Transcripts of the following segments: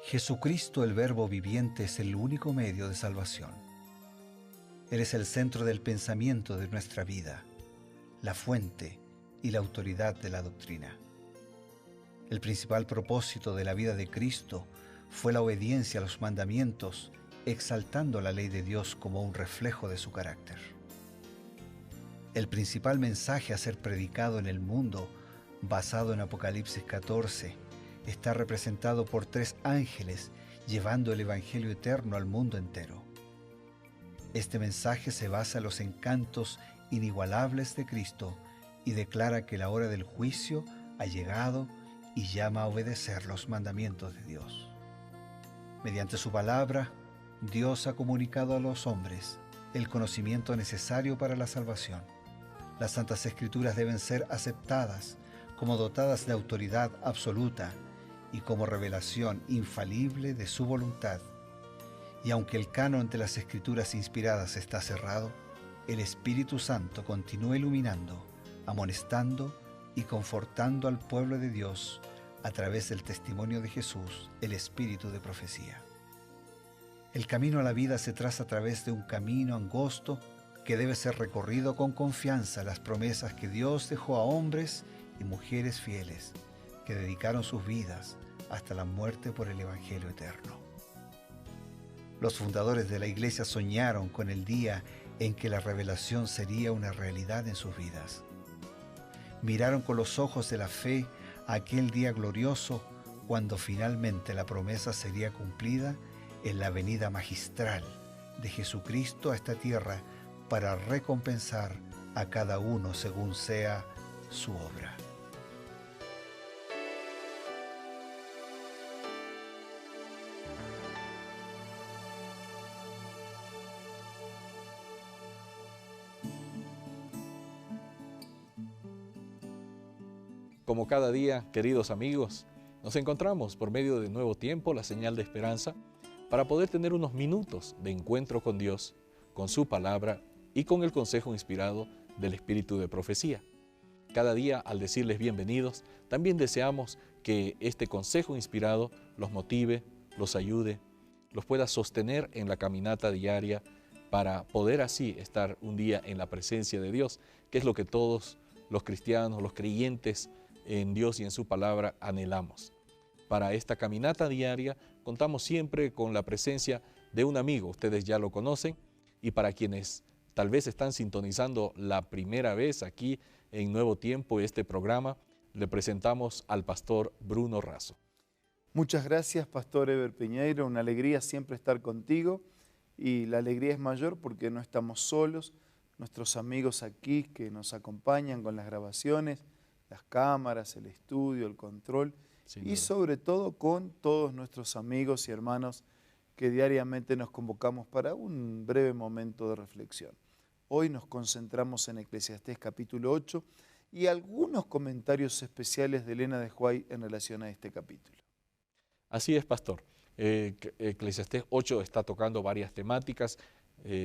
Jesucristo, el Verbo viviente, es el único medio de salvación. Él es el centro del pensamiento de nuestra vida, la fuente y la autoridad de la doctrina. El principal propósito de la vida de Cristo fue la obediencia a los mandamientos, exaltando la ley de Dios como un reflejo de su carácter. El principal mensaje a ser predicado en el mundo, basado en Apocalipsis 14, está representado por 3 ángeles llevando el Evangelio eterno al mundo entero. Este mensaje se basa en los encantos inigualables de Cristo y declara que la hora del juicio ha llegado y llama a obedecer los mandamientos de Dios. Mediante su palabra, Dios ha comunicado a los hombres el conocimiento necesario para la salvación. Las Santas Escrituras deben ser aceptadas como dotadas de autoridad absoluta y como revelación infalible de su voluntad. Y aunque el canon de las Escrituras inspiradas está cerrado, el Espíritu Santo continúa iluminando, amonestando y confortando al pueblo de Dios a través del testimonio de Jesús, el Espíritu de profecía. El camino a la vida se traza a través de un camino angosto que debe ser recorrido con confianza a las promesas que Dios dejó a hombres y mujeres fieles que dedicaron sus vidas hasta la muerte por el Evangelio eterno. Los fundadores de la Iglesia soñaron con el día en que la revelación sería una realidad en sus vidas. Miraron con los ojos de la fe a aquel día glorioso cuando finalmente la promesa sería cumplida en la venida magistral de Jesucristo a esta tierra para recompensar a cada uno según sea su obra. Como cada día, queridos amigos, nos encontramos por medio de Nuevo Tiempo, la señal de esperanza, para poder tener unos minutos de encuentro con Dios, con su palabra y con el consejo inspirado del Espíritu de profecía. Cada día, al decirles bienvenidos, también deseamos que este consejo inspirado los motive, los ayude, los pueda sostener en la caminata diaria para poder así estar un día en la presencia de Dios, que es lo que todos los cristianos, los creyentes en Dios y en su palabra anhelamos. Para esta caminata diaria contamos siempre con la presencia de un amigo, ustedes ya lo conocen, y para quienes tal vez están sintonizando la primera vez aquí en Nuevo Tiempo este programa, le presentamos al pastor Bruno Razo. Muchas gracias, Pastor Eber Piñeiro, una alegría siempre estar contigo y la alegría es mayor porque no estamos solos, nuestros amigos aquí que nos acompañan con las grabaciones, las cámaras, el estudio, el control y sobre todo con todos nuestros amigos y hermanos que diariamente nos convocamos para un breve momento de reflexión. Hoy nos concentramos en Eclesiastés capítulo 8 y algunos comentarios especiales de Elena de Huay en relación a este capítulo. Así es, pastor. Eclesiastés 8 está tocando varias temáticas,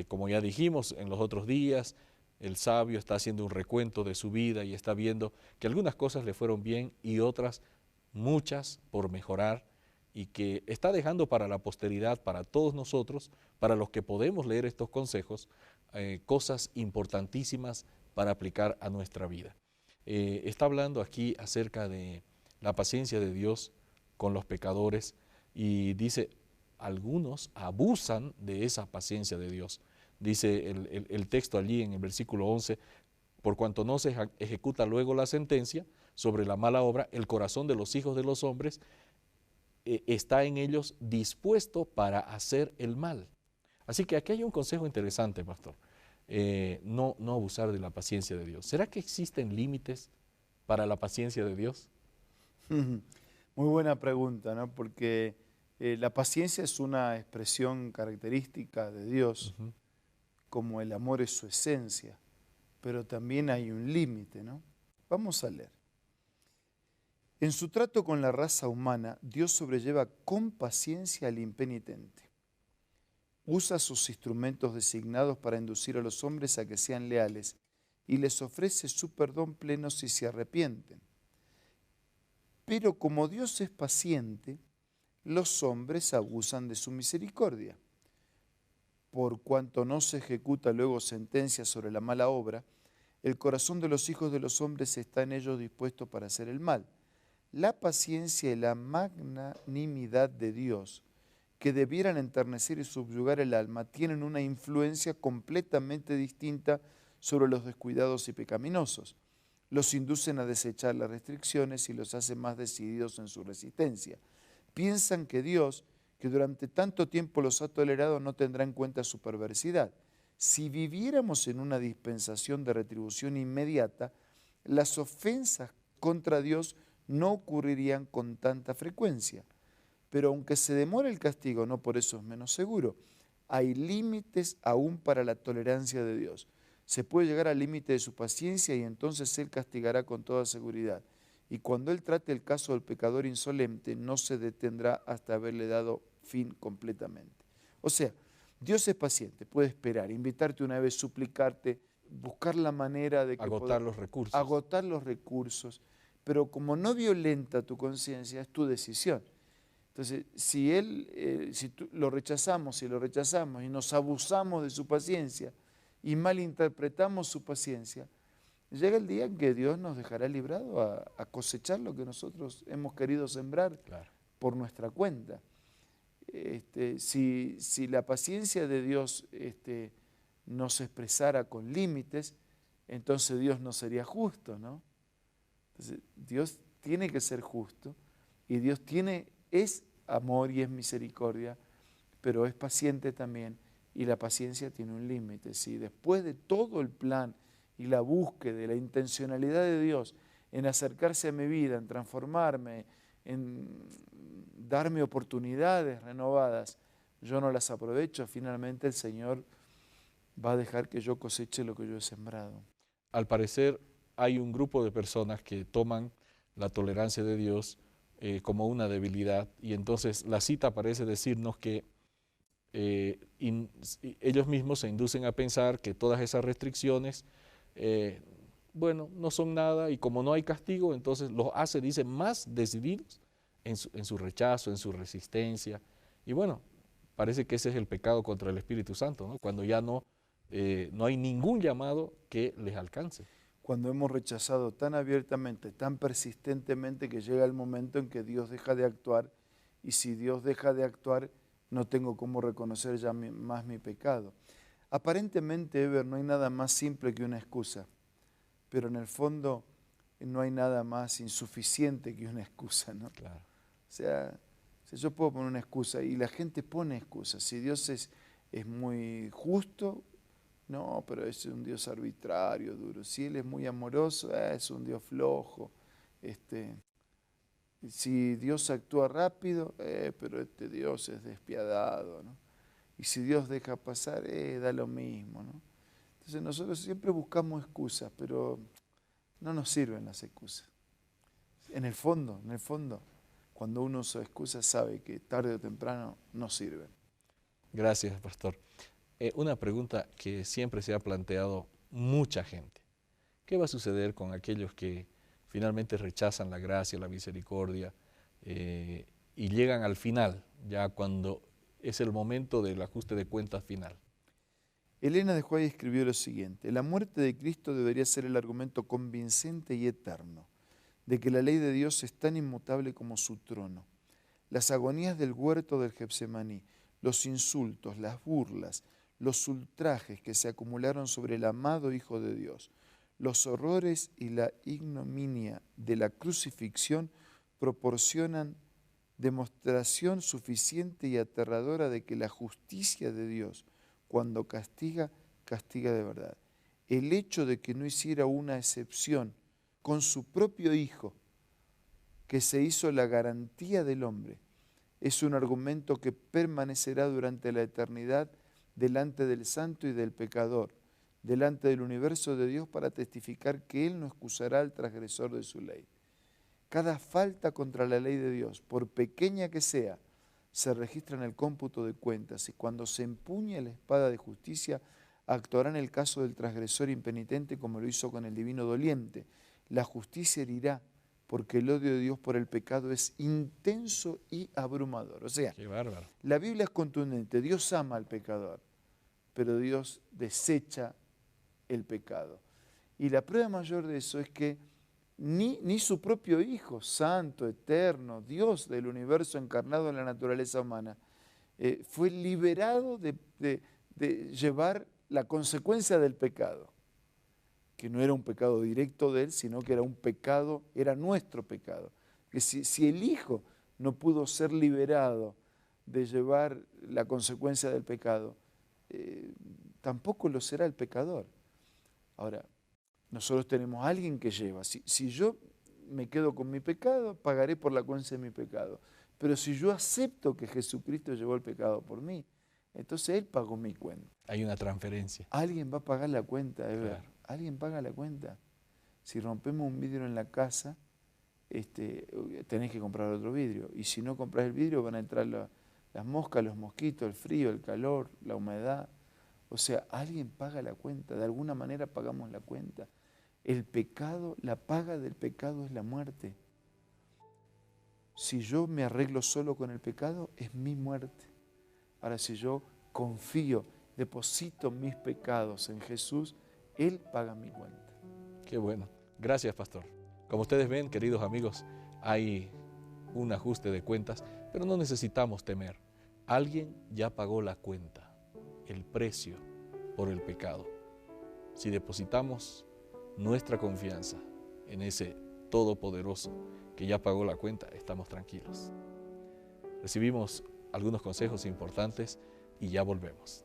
como ya dijimos en los otros días. El sabio está haciendo un recuento de su vida y está viendo que algunas cosas le fueron bien y otras, muchas, por mejorar, y que está dejando para la posteridad, para todos nosotros, para los que podemos leer estos consejos, cosas importantísimas para aplicar a nuestra vida. Está hablando aquí acerca de la paciencia de Dios con los pecadores y dice, algunos abusan de esa paciencia de Dios. Dice el texto allí en el versículo 11, por cuanto no se ejecuta luego la sentencia sobre la mala obra, el corazón de los hijos de los hombres está en ellos dispuesto para hacer el mal. Así que aquí hay un consejo interesante, pastor. No abusar de la paciencia de Dios. ¿Será que existen límites para la paciencia de Dios? Muy buena pregunta, ¿no? Porque la paciencia es una expresión característica de Dios, como el amor es su esencia, pero también hay un límite, ¿no? Vamos a leer. En su trato con la raza humana, Dios sobrelleva con paciencia al impenitente. Usa sus instrumentos designados para inducir a los hombres a que sean leales y les ofrece su perdón pleno si se arrepienten. Pero como Dios es paciente, los hombres abusan de su misericordia. Por cuanto no se ejecuta luego sentencia sobre la mala obra, el corazón de los hijos de los hombres está en ellos dispuesto para hacer el mal. La paciencia y la magnanimidad de Dios, que debieran enternecer y subyugar el alma, tienen una influencia completamente distinta sobre los descuidados y pecaminosos. Los inducen a desechar las restricciones y los hacen más decididos en su resistencia. Piensan que Dios, que durante tanto tiempo los ha tolerado, no tendrá en cuenta su perversidad. Si viviéramos en una dispensación de retribución inmediata, las ofensas contra Dios no ocurrirían con tanta frecuencia. Pero aunque se demore el castigo, no por eso es menos seguro. Hay límites aún para la tolerancia de Dios. Se puede llegar al límite de su paciencia y entonces Él castigará con toda seguridad. Y cuando Él trate el caso del pecador insolente, no se detendrá hasta haberle dado fin completamente. O sea, Dios es paciente, puede esperar, invitarte una vez, suplicarte, buscar la manera de que agotar los recursos. Agotar los recursos, pero como no violenta tu conciencia, es tu decisión. Entonces, si lo rechazamos y nos abusamos de su paciencia y malinterpretamos su paciencia, llega el día en que Dios nos dejará librado a cosechar lo que nosotros hemos querido sembrar por nuestra cuenta. Si la paciencia de Dios no se expresara con límites, entonces Dios no sería justo, ¿no? Entonces, Dios tiene que ser justo y Dios es amor y es misericordia, pero es paciente también y la paciencia tiene un límite. Si después de todo el plan y la búsqueda, de la intencionalidad de Dios en acercarse a mi vida, en transformarme, en darme oportunidades renovadas, yo no las aprovecho, finalmente el Señor va a dejar que yo coseche lo que yo he sembrado. Al parecer hay un grupo de personas que toman la tolerancia de Dios como una debilidad y entonces la cita parece decirnos que ellos mismos se inducen a pensar que todas esas restricciones no son nada y como no hay castigo, entonces los hace, dice, más decididos en su rechazo, en su resistencia. Y bueno, parece que ese es el pecado contra el Espíritu Santo, ¿no? Cuando ya no hay ningún llamado que les alcance. Cuando hemos rechazado tan abiertamente, tan persistentemente, que llega el momento en que Dios deja de actuar, y si Dios deja de actuar, no tengo cómo reconocer ya más mi pecado. Aparentemente, Eber, no hay nada más simple que una excusa, pero en el fondo no hay nada más insuficiente que una excusa, ¿no? Claro. O sea, yo puedo poner una excusa y la gente pone excusas. Si Dios es muy justo, no, pero es un Dios arbitrario, duro. Si Él es muy amoroso, es un Dios flojo. Si Dios actúa rápido, pero este Dios es despiadado, ¿no? Y si Dios deja pasar, da lo mismo, ¿no? Entonces nosotros siempre buscamos excusas, pero no nos sirven las excusas. En el fondo, cuando uno usa excusas sabe que tarde o temprano no sirven. Gracias, pastor. Una pregunta que siempre se ha planteado mucha gente. ¿Qué va a suceder con aquellos que finalmente rechazan la gracia, la misericordia y llegan al final, ya cuando es el momento del ajuste de cuentas final? Elena de White escribió lo siguiente: la muerte de Cristo debería ser el argumento convincente y eterno de que la ley de Dios es tan inmutable como su trono. Las agonías del huerto del Getsemaní, los insultos, las burlas, los ultrajes que se acumularon sobre el amado Hijo de Dios, los horrores y la ignominia de la crucifixión proporcionan demostración suficiente y aterradora de que la justicia de Dios, cuando castiga, castiga de verdad. El hecho de que no hiciera una excepción con su propio Hijo, que se hizo la garantía del hombre, es un argumento que permanecerá durante la eternidad delante del santo y del pecador, delante del universo de Dios, para testificar que Él no excusará al transgresor de su ley. Cada falta contra la ley de Dios, por pequeña que sea, se registra en el cómputo de cuentas, y cuando se empuñe la espada de justicia, actuará en el caso del transgresor impenitente como lo hizo con el divino doliente. La justicia herirá porque el odio de Dios por el pecado es intenso y abrumador. O sea, Qué bárbaro. la Biblia es contundente, Dios ama al pecador, pero Dios desecha el pecado. Y la prueba mayor de eso es que ni su propio Hijo, santo, eterno, Dios del universo encarnado en la naturaleza humana, fue liberado de llevar la consecuencia del pecado, que no era un pecado directo de Él, sino que era un pecado, era nuestro pecado. Que si el Hijo no pudo ser liberado de llevar la consecuencia del pecado, tampoco lo será el pecador. Ahora, nosotros tenemos a alguien que lleva. Si yo me quedo con mi pecado, pagaré por la consecuencia de mi pecado. Pero si yo acepto que Jesucristo llevó el pecado por mí, entonces Él pagó mi cuenta. Hay una transferencia. Alguien va a pagar la cuenta, Ever. Claro. Alguien paga la cuenta. Si rompemos un vidrio en la casa, tenés que comprar otro vidrio. Y si no compras el vidrio, van a entrar las moscas, los mosquitos, el frío, el calor, la humedad. O sea, alguien paga la cuenta. De alguna manera pagamos la cuenta. El pecado, la paga del pecado es la muerte. Si yo me arreglo solo con el pecado, es mi muerte. Ahora, si yo confío, deposito mis pecados en Jesús, Él paga mi cuenta. Qué bueno. Gracias, pastor. Como ustedes ven, queridos amigos, hay un ajuste de cuentas, pero no necesitamos temer. Alguien ya pagó la cuenta, el precio por el pecado. Si depositamos nuestra confianza en ese Todopoderoso que ya pagó la cuenta, estamos tranquilos. Recibimos algunos consejos importantes y ya volvemos.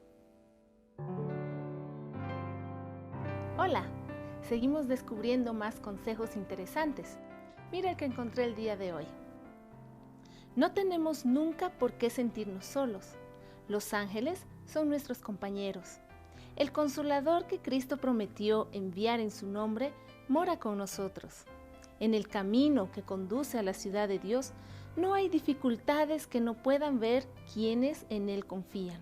Hola, seguimos descubriendo más consejos interesantes. Mira el que encontré el día de hoy. No tenemos nunca por qué sentirnos solos. Los ángeles son nuestros compañeros. El Consolador que Cristo prometió enviar en su nombre mora con nosotros. En el camino que conduce a la ciudad de Dios, no hay dificultades que no puedan ver quienes en Él confían.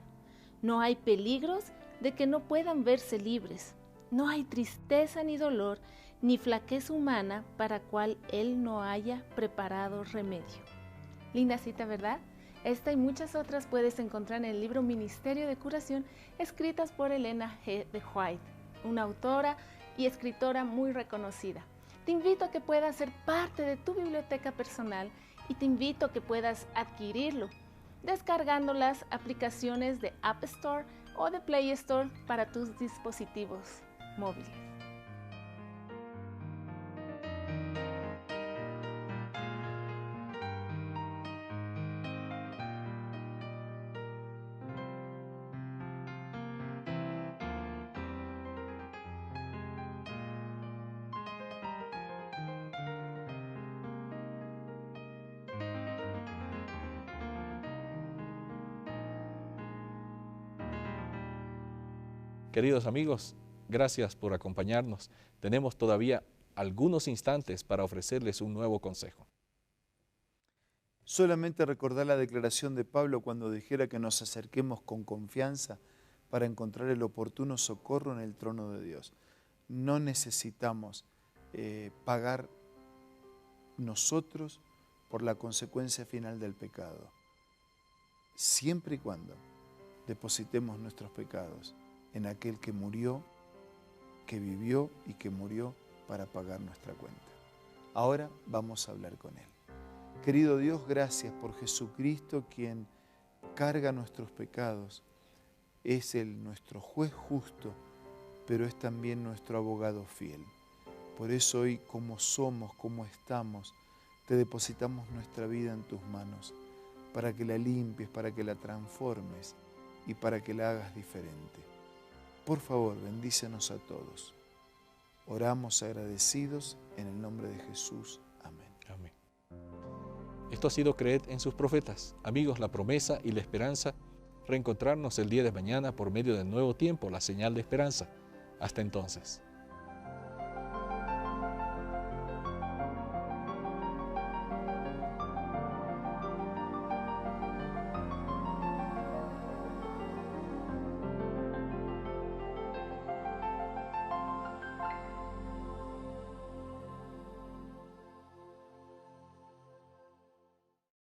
No hay peligros de que no puedan verse libres. No hay tristeza ni dolor, ni flaqueza humana para cual Él no haya preparado remedio. Linda cita, ¿verdad? Esta y muchas otras puedes encontrar en el libro Ministerio de Curación, escritas por Elena G. de White, una autora y escritora muy reconocida. Te invito a que puedas ser parte de tu biblioteca personal y te invito a que puedas adquirirlo descargando las aplicaciones de App Store o de Play Store para tus dispositivos móviles. Queridos amigos, gracias por acompañarnos. Tenemos todavía algunos instantes para ofrecerles un nuevo consejo. Solamente recordar la declaración de Pablo cuando dijera que nos acerquemos con confianza para encontrar el oportuno socorro en el trono de Dios. No necesitamos pagar nosotros por la consecuencia final del pecado, siempre y cuando depositemos nuestros pecados en aquel que murió, que vivió y que murió para pagar nuestra cuenta. Ahora vamos a hablar con Él. Querido Dios, gracias por Jesucristo, quien carga nuestros pecados. Es Él nuestro juez justo, pero es también nuestro abogado fiel. Por eso hoy, como somos, como estamos, te depositamos nuestra vida en tus manos, para que la limpies, para que la transformes y para que la hagas diferente. Por favor, bendícenos a todos. Oramos agradecidos en el nombre de Jesús. Amén. Amén. Esto ha sido Creed en sus profetas. Amigos, la promesa y la esperanza, reencontrarnos el día de mañana por medio del nuevo tiempo, la señal de esperanza. Hasta entonces.